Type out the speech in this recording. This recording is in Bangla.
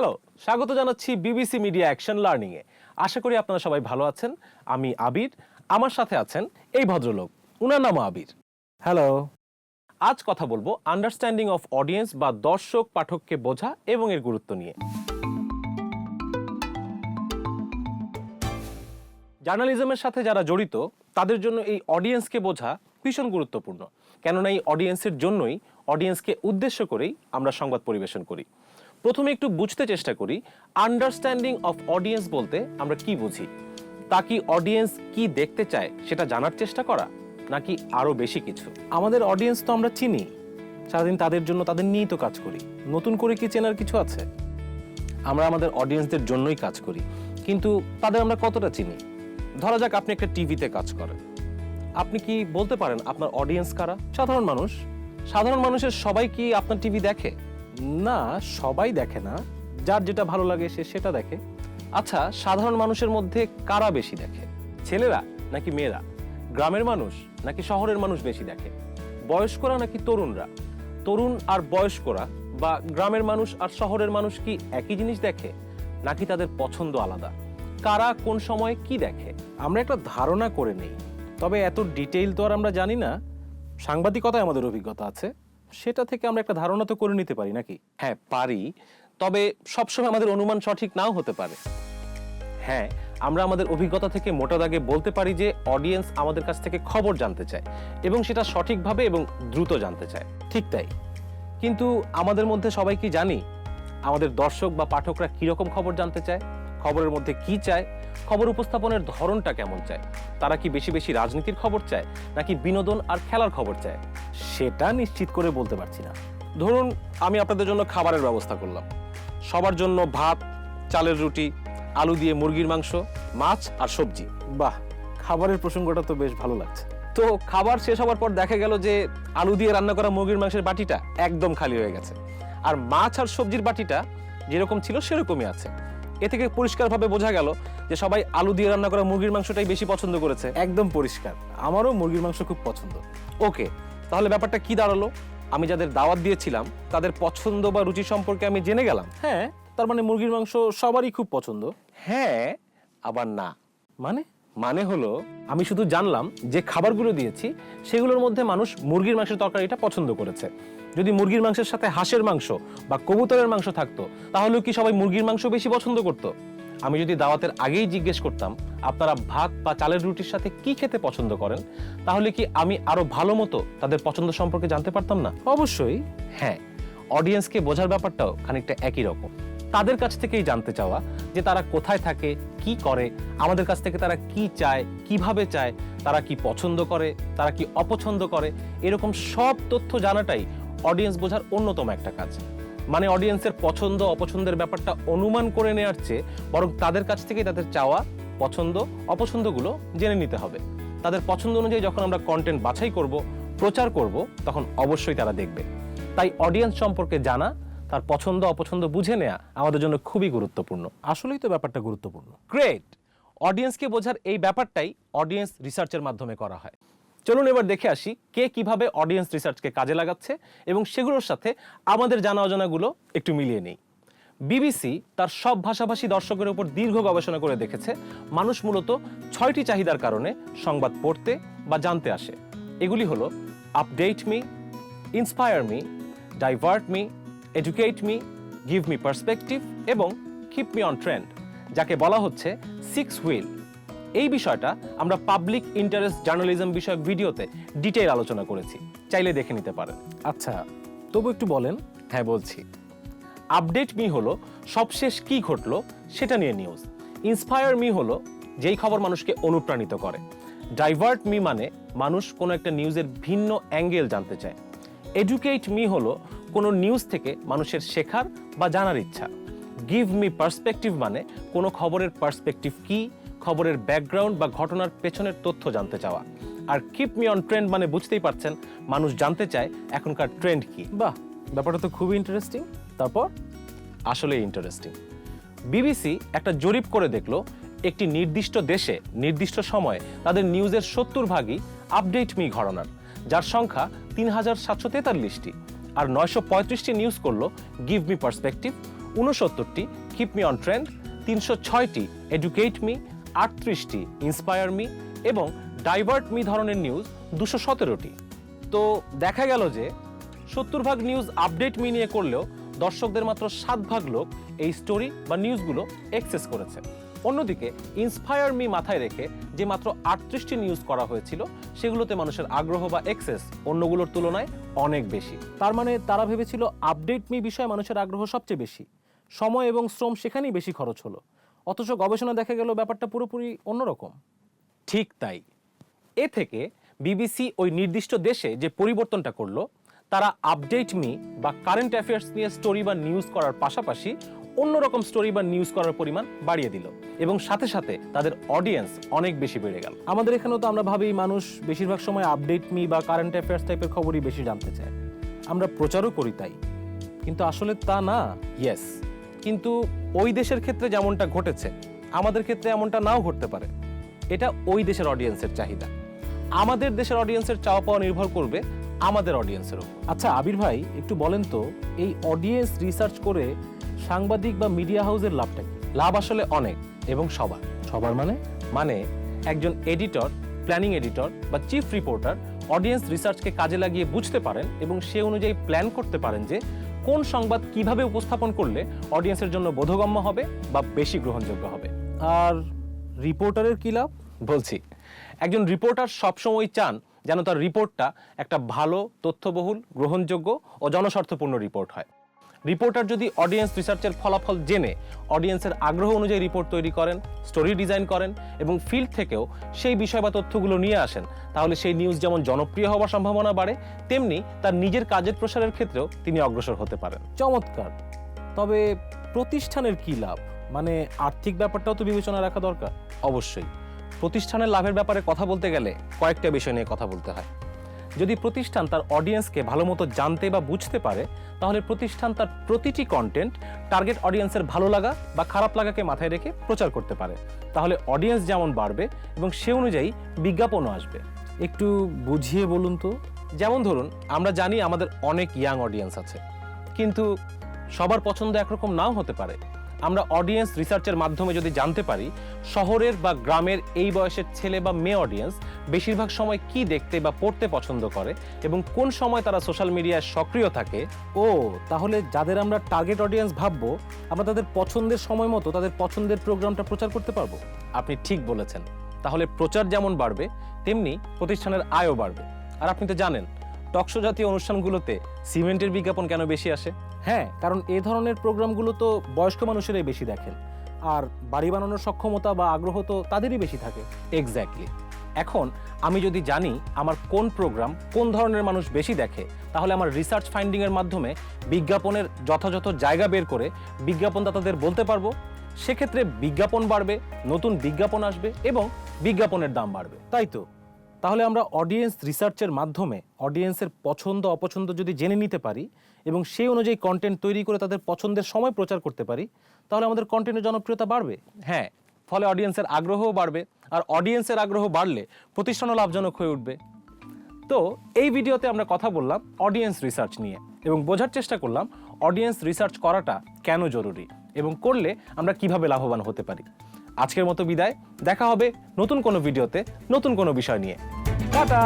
হ্যালো, স্বাগত জানাচ্ছি বিবিসি মিডিয়া অ্যাকশন লার্নিং এ। আশা করি আপনারা সবাই ভালো আছেন। আমি আবির, আমার সাথে আছেন এই ভদ্রলোক, উনার নামও আবির। হ্যালো। আজ কথা বলবো আন্ডারস্ট্যান্ডিং অফ অডিয়েন্স বা দর্শক পাঠককে বোঝা এবং এর গুরুত্ব নিয়ে। জার্নালিজমের সাথে যারা জড়িত তাদের জন্য এই অডিয়েন্সকে বোঝা ভীষণ গুরুত্বপূর্ণ, কেননা এই অডিয়েন্সের জন্যই, অডিয়েন্সকে উদ্দেশ্য করেই আমরা সংবাদ পরিবেশন করি। প্রথমে একটু বুঝতে চেষ্টা করি আন্ডারস্ট্যান্ডিং অফ অডিয়েন্স বলতে আমরা কি বুঝি। তা কি অডিয়েন্স কি দেখতে চায় সেটা জানার চেষ্টা করা, নাকি আরো বেশি কিছু? আমাদের অডিয়েন্স তো আমরা চিনি, সারাদিন তাদের জন্য তাদের নিয়েই তো কাজ করি। নতুন করে কি চেনার কিছু আছে? আমরা আমাদের অডিয়েন্সদের জন্যই কাজ করি, কিন্তু তাদের আমরা কতটা চিনি? ধরা যাক আপনি একটা টিভিতে কাজ করেন, আপনি কি বলতে পারেন আপনার অডিয়েন্স কারা? সাধারণ মানুষ। সাধারণ মানুষের সবাই কি আপনার টিভি দেখে? না, সবাই দেখে না, যার যেটা ভালো লাগে সে সেটা দেখে। আচ্ছা, সাধারণ মানুষের মধ্যে কারা বেশি দেখে? ছেলেরা নাকি মেয়েরা? গ্রামের মানুষ নাকি শহরের মানুষ বেশি দেখে? বয়স্করা নাকি তরুণরা? তরুণ আর বয়স্করা বা গ্রামের মানুষ আর শহরের মানুষ কি একই জিনিস দেখে, নাকি তাদের পছন্দ আলাদা? কারা কোন সময় কি দেখে আমরা একটা ধারণা করে নেই, তবে এত ডিটেইল তো আর আমরা জানি না। সাংবাদিকতায় আমাদের অভিজ্ঞতা আছে, সেটা থেকে আমরা একটা ধারণা তো করে নিতে পারি নাকি? হ্যাঁ পারি, তবে সবসময় আমাদের অনুমান সঠিক নাও হতে পারে। হ্যাঁ, আমরা আমাদের অভিজ্ঞতা থেকে মোটা দাগে বলতে পারি যে অডিয়েন্স আমাদের কাছ থেকে খবর জানতে চায় এবং সেটা সঠিকভাবে এবং দ্রুত জানতে চায়। ঠিক তাই, কিন্তু আমাদের মধ্যে সবাই কি জানি আমাদের দর্শক বা পাঠকরা কিরকম খবর জানতে চায়, খবরের মধ্যে কি চায়, খবর উপস্থাপনের ধরনটা কেমন চায়? তারা কি বেশি বেশি রাজনীতির খবর চায় নাকি বিনোদন আর খেলার খবর চায়? সেটা নিশ্চিত করে বলতে পারছি না। ধরুন আমি আপনাদের জন্য খাবারের ব্যবস্থা করলাম, সবার জন্য ভাত, চালের রুটি, আলু দিয়ে মুরগির মাংস, মাছ আর সবজি। বাহ, খাবারের প্রসঙ্গটা তো বেশ ভালো লাগছে। তো খাবার শেষ হওয়ার পর দেখা গেল যে আলু দিয়ে রান্না করা মুরগির মাংসের বাটিটা একদম খালি হয়ে গেছে, আর মাছ আর সবজির বাটিটা যেরকম ছিল সেরকমই আছে। এ থেকে পরিষ্কারভাবে বোঝা গেল যে সবাই আলু দিয়ে রান্না করা মুরগির মাংসটাই বেশি পছন্দ করেছে। একদম পরিষ্কার, আমারও মুরগির মাংস খুব পছন্দ। ওকে, তাহলে ব্যাপারটা কি দাঁড়ালো? আমি যাদের দাওয়াত দিয়েছিলাম তাদের পছন্দ বা রুচি সম্পর্কে আমি জেনে গেলাম। হ্যাঁ, তার মানে মুরগির মাংস সবারই খুব পছন্দ। হ্যাঁ, আবার না। মানে হলো আমি শুধু জানলাম যে খাবারগুলো দিয়েছি সেগুলোর মধ্যে মানুষ মুরগির মাংসের তরকারিটা পছন্দ করেছে। যদি মুরগির মাংসের সাথে হাঁসের মাংস বা কবুতরের মাংস থাকতো তাহলে কি সবাই মুরগির মাংস বেশি পছন্দ করত? আমি যদি দাওয়াতের আগেই জিজ্ঞেস করতাম আপনারা ভাত বা চালের রুটির সাথে কি খেতে পছন্দ করেন, তাহলে কি আমি আরো ভালো মতো তাদের পছন্দ সম্পর্কে জানতে পারতাম না? অবশ্যই। হ্যাঁ, অডিয়েন্সকে বোঝার ব্যাপারটাও খানিকটা একই রকম। তাদের কাছ থেকেই জানতে চাওয়া যে তারা কোথায় থাকে, কি করে, আমাদের কাছ থেকে তারা কি চায়, কিভাবে চায়, তারা কি পছন্দ করে, তারা কি অপছন্দ করে, এরকম সব তথ্য জানাটাই অডিয়েন্স বোঝার অন্যতম একটা কাজ। মানে অডিয়েন্সের পছন্দ অপছন্দের ব্যাপারটা অনুমান করে নেওয়ার চেয়ে বরং তাদের কাছ থেকেই তাদের চাওয়া, পছন্দ, অপছন্দগুলো জেনে নিতে হবে। তাদের পছন্দ অনুযায়ী যখন আমরা কন্টেন্ট বাছাই করব, প্রচার করব, তখন অবশ্যই তারা দেখবে। তাই অডিয়েন্স সম্পর্কে জানা, তার পছন্দ অপছন্দ বুঝে নেওয়া আমাদের জন্য খুবই গুরুত্বপূর্ণ। আসলেই তো ব্যাপারটা গুরুত্বপূর্ণ। গ্রেট। অডিয়েন্সকে বোঝার এই ব্যাপারটাই অডিয়েন্স রিসার্চের মাধ্যমে করা হয়। চলুন এবার দেখে আসি কে কিভাবে অডিয়েন্স রিসার্চকে কাজে লাগাচ্ছে এবং সেগুলোর সাথে আমাদের জানা অজানাগুলো একটু মিলিয়ে নেই। বিবিসি তার সব ভাষাভাষী দর্শকের উপর দীর্ঘ গবেষণা করে দেখেছে মানুষ মূলত 6টি চাহিদার কারণে সংবাদ পড়তে বা জানতে আসে। এগুলি হলো update me, inspire me, divert me, educate me, give me perspective এবং কিপ মি অন ট্রেন্ড, যাকে বলা হচ্ছে 6 হুইল। এই বিষয়টা আমরা পাবলিক ইন্টারেস্ট জার্নালিজম বিষয়ক ভিডিওতে ডিটেইল আলোচনা করেছি, চাইলে দেখে নিতে পারেন। আচ্ছা, তবু একটু বলেন। হ্যাঁ বলছি। আপডেট মি হলো সবশেষ কি ঘটলো সেটা নিয়ে নিউজ। ইন্সপায়ার মি হলো যেই খবর মানুষকে অনুপ্রাণিত করে। ডাইভার্ট মি মানে মানুষ কোনো একটা নিউজের ভিন্ন অ্যাঙ্গেল জানতে চায়। এডুকেট মি হলো কোনো নিউজ থেকে মানুষের শেখার বা জানার ইচ্ছা। গিভ মি পার্সপেক্টিভ মানে কোনো খবরের পার্সপেক্টিভ কি, খবরের ব্যাকগ্রাউন্ড বা ঘটনার পেছনের তথ্য জানতে চাওয়া। আর কিপ মি অন ট্রেন্ড মানে বুঝতেই পারছেন মানুষ জানতে চায় এখনকার ট্রেন্ড কি। বাহ, ব্যাপারটা তো খুবই ইন্টারেস্টিং। তারপর? আসলে ইন্টারেস্টিং। বিবিসি একটা জরিপ করে দেখলো একটি নির্দিষ্ট দেশে নির্দিষ্ট সময়ে তাদের নিউজের 70% আপডেট মি ঘটনার, যার সংখ্যা 3743টি, আর 935টি নিউজ করলো গিভ মি পার্সপেক্টিভ 69টি কিপ মি অন ট্রেন্ড, 306টি এডুকেট মি, 38টি ইন্সপায়ার মি এবং ডাইভার্ট মি ধরনের নিউজ 217টি। তো দেখা গেল যে 70% নিউজ আপডেট মি নিয়ে করলেও দর্শকদের মাত্র 7% লোক এই স্টোরি বা নিউজগুলো অ্যাক্সেস করেছে। অন্যদিকে ইন্সপায়ার মি মাথায় রেখে যে মাত্র 38টি নিউজ করা হয়েছিল সেগুলোতে মানুষের আগ্রহ বা অ্যাক্সেস অন্যগুলোর তুলনায় অনেক বেশি। তার মানে তারা ভেবেছিল আপডেট মি বিষয়ে মানুষের আগ্রহ সবচেয়ে বেশি, সময় এবং শ্রম সেখানেই বেশি খরচ হলো। অথচ গবেষণা দেখা গেল ব্যাপারটা পুরোপুরি অন্যরকম। ঠিক তাই। এ থেকে বিবিসি ওই নির্দিষ্ট দেশে যে পরিবর্তনটা করলো, তারা আপডেট মি বা কারেন্ট অ্যাফেয়ার্স নিয়ে স্টোরি বা নিউজ করার পাশাপাশি অন্যরকম স্টোরি বা নিউজ করার পরিমাণ বাড়িয়ে দিল এবং সাথে সাথে তাদের অডিয়েন্স অনেক বেশি বেড়ে গেল। আমাদের এখানেও তো আমরা ভাবি মানুষ বেশিরভাগ সময় আপডেট মি বা কারেন্ট অ্যাফেয়ার্স টাইপের খবরই বেশি জানতে চায়, আমরা প্রচারও করি তাই, কিন্তু আসলে তা না। ইয়েস, কিন্তু ওই দেশের ক্ষেত্রে যেমনটা ঘটেছে আমাদের ক্ষেত্রে এমনটা নাও ঘটতে পারে। এটা ওই দেশের অডিয়েন্সের চাহিদা। আমাদের দেশের অডিয়েন্সের চাওয়া পাওয়া নির্ভর করবে আমাদের অডিয়েন্সের উপর। আচ্ছা আবির ভাই, একটু বলেন তো, এই অডিয়েন্স রিসার্চ করে সাংবাদিক বা মিডিয়া হাউসের লাভটা কি? লাভ আসলে অনেক এবং সবার মানে একজন এডিটর, প্ল্যানিং এডিটর বা চিফ রিপোর্টার অডিয়েন্স রিসার্চকে কাজে লাগিয়ে বুঝতে পারেন এবং সে অনুযায়ী প্ল্যান করতে পারেন যে কোন সংবাদ কিভাবে উপস্থাপন করলে অডিয়েন্সের জন্য বোধগম্য হবে বা বেশি গ্রহণযোগ্য হবে। আর রিপোর্টারের কি লাভ? বলছি, একজন রিপোর্টার সবসময় চান যেন তার রিপোর্টটা একটা ভালো, তথ্যবহুল, গ্রহণযোগ্য ও জনস্বার্থপূর্ণ রিপোর্ট হয়। রিপোর্টার যদি অডিয়েন্স রিসার্চের ফলাফল জেনে অডিয়েন্সের আগ্রহ অনুযায়ী রিপোর্ট তৈরি করেন, স্টোরি ডিজাইন করেন এবং ফিল্ড থেকেও সেই বিষয় বা তথ্যগুলো নিয়ে আসেন, তাহলে সেই নিউজ যেমন জনপ্রিয় হওয়ার সম্ভাবনা বাড়ে, তেমনি তার নিজের কাজের প্রসারের ক্ষেত্রেও তিনি অগ্রসর হতে পারেন। চমৎকার। তবে প্রতিষ্ঠানের কি লাভ? মানে আর্থিক ব্যাপারটাও তো বিবেচনা রাখা দরকার। অবশ্যই। প্রতিষ্ঠানের লাভের ব্যাপারে কথা বলতে গেলে কয়েকটা বিষয় নিয়ে কথা বলতে হয়। যদি প্রতিষ্ঠান তার অডিয়েন্সকে ভালোমতো জানতে বা বুঝতে পারে, তাহলে প্রতিষ্ঠান তার প্রতিটি কন্টেন্ট টার্গেট অডিয়েন্সের ভালো লাগা বা খারাপ লাগাকে মাথায় রেখে প্রচার করতে পারে। তাহলে অডিয়েন্স যেমন বাড়বে এবং সে অনুযায়ী বিজ্ঞাপনও আসবে। একটু বুঝিয়ে বলুন তো। যেমন ধরুন, আমরা জানি আমাদের অনেক ইয়াং অডিয়েন্স আছে, কিন্তু সবার পছন্দ একরকম নাও হতে পারে। আমরা অডিয়েন্স রিসার্চের মাধ্যমে যদি জানতে পারি শহরের বা গ্রামের এই বয়সের ছেলে বা মেয়ে অডিয়েন্স বেশিরভাগ সময় কি দেখতে বা পড়তে পছন্দ করে এবং কোন সময় তারা সোশ্যাল মিডিয়ায় সক্রিয় থাকে, তাহলে যাদের আমরা টার্গেট অডিয়েন্স ভাববো, আমরা তাদের পছন্দের সময় মতো তাদের পছন্দের প্রোগ্রামটা প্রচার করতে পারবো। আপনি ঠিক বলেছেন। তাহলে প্রচার যেমন বাড়বে, তেমনি প্রতিষ্ঠানের আয়ও বাড়বে। আর আপনি তো জানেন টকশো জাতীয় অনুষ্ঠানগুলোতে সিমেন্টের বিজ্ঞাপন কেন বেশি আসে? হ্যাঁ, কারণ এই ধরনের প্রোগ্রামগুলো তো বয়স্ক মানুষেরাই বেশি দেখেন, আর বাড়ি বানানোর সক্ষমতা বা আগ্রহ তো তাদেরই বেশি থাকে। এক্স্যাক্টলি। এখন আমি যদি জানি আমার কোন প্রোগ্রাম কোন ধরনের মানুষ বেশি দেখে, তাহলে আমার রিসার্চ ফাইন্ডিং এর মাধ্যমে বিজ্ঞাপনের যথাযথ জায়গা বের করে বিজ্ঞাপনদাতাদের বলতে পারবো। সেক্ষেত্রে বিজ্ঞাপন বাড়বে, নতুন বিজ্ঞাপন আসবে এবং বিজ্ঞাপনের দাম বাড়বে। তাই তো। তাহলে আমরা অডিয়েন্স রিসার্চের মাধ্যমে অডিয়েন্সের পছন্দ অপছন্দ যদি জেনে নিতে পারি এবং সেই অনুযায়ী কন্টেন্ট তৈরি করে তাদের পছন্দের সময় প্রচার করতে পারি, তাহলে আমাদের কন্টেন্টের জনপ্রিয়তা বাড়বে। হ্যাঁ, ফলে অডিয়েন্সের আগ্রহও বাড়বে, আর অডিয়েন্সের আগ্রহ বাড়লে প্রতিষ্ঠানও লাভজনক হয়ে উঠবে। তো এই ভিডিওতে আমরা কথা বললাম অডিয়েন্স রিসার্চ নিয়ে এবং বোঝার চেষ্টা করলাম অডিয়েন্স রিসার্চ করাটা কেন জরুরি এবং করলে আমরা কিভাবে লাভবান হতে পারি। আজকের মতো বিদায়। দেখা হবে নতুন কোনো ভিডিওতে নতুন কোনো বিষয় নিয়ে। টাটা।